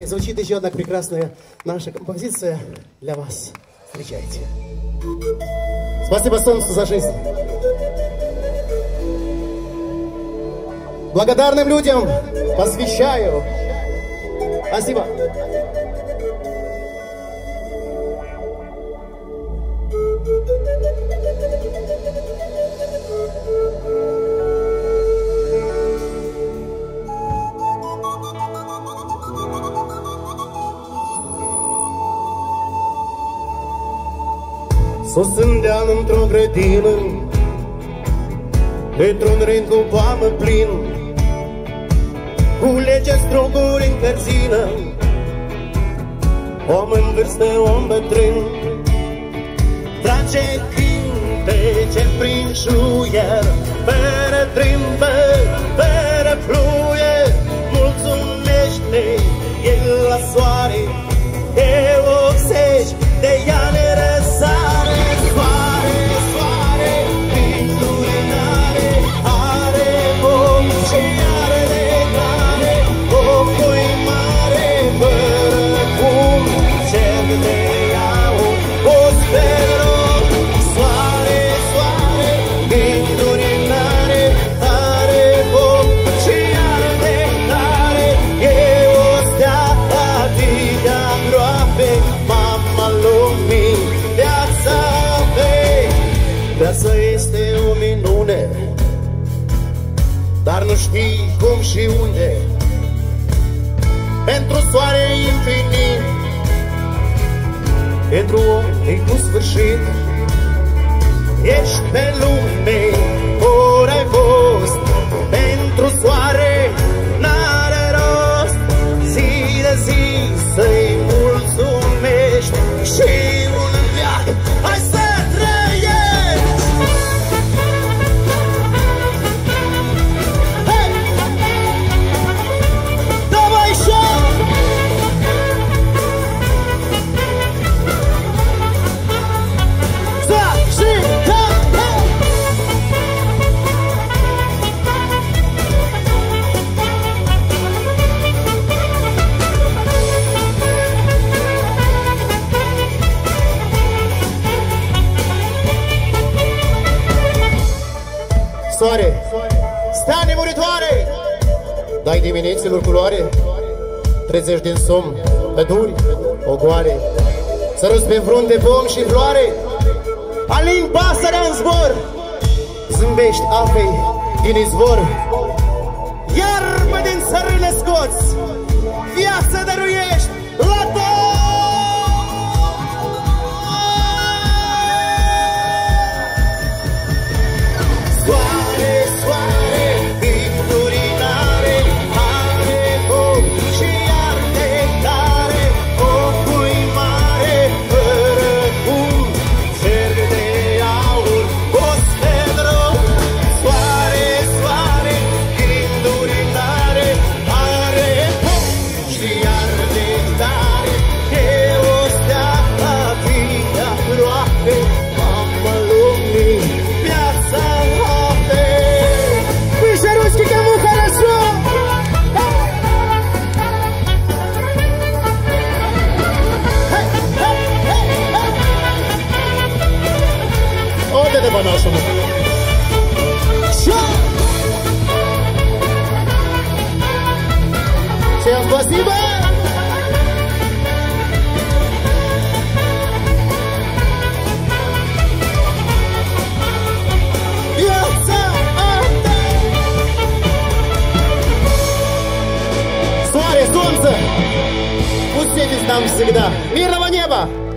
Звучит еще одна прекрасная наша композиция для вас. Встречайте. Спасибо солнцу за жизнь. Благодарным людям посвящаю. Спасибо. Sus îndeal într-o grădină, într-un rând cu poamă plin, culege struguri în cărțină, om în vârstă, om bătrân, trage cântece prin șuier, fără trâmbă, fără fluier, mulțumește el la soare, e oxești de ea ne răsare. Viața este o minune, dar nu știi cum și unde. Pentru soare infinit, pentru om e cu sfârșit. Ești pe lume, ori ai fost, pentru soare n-are rost. Zi de zi să-i mulțumești și un viac hai să soare, stea nemuritoare, dai dimineților culoare, trezești din somn păduri, ogoare, săruți pe frunte pom și floare, aling pasărea în zbor, zâmbești apei din izvor, iarbă din țărână scoți, viață dăruiești la tot. По-нашему. Всем спасибо! Соаре, солнце! Пусть светит нам всегда! Мирного неба!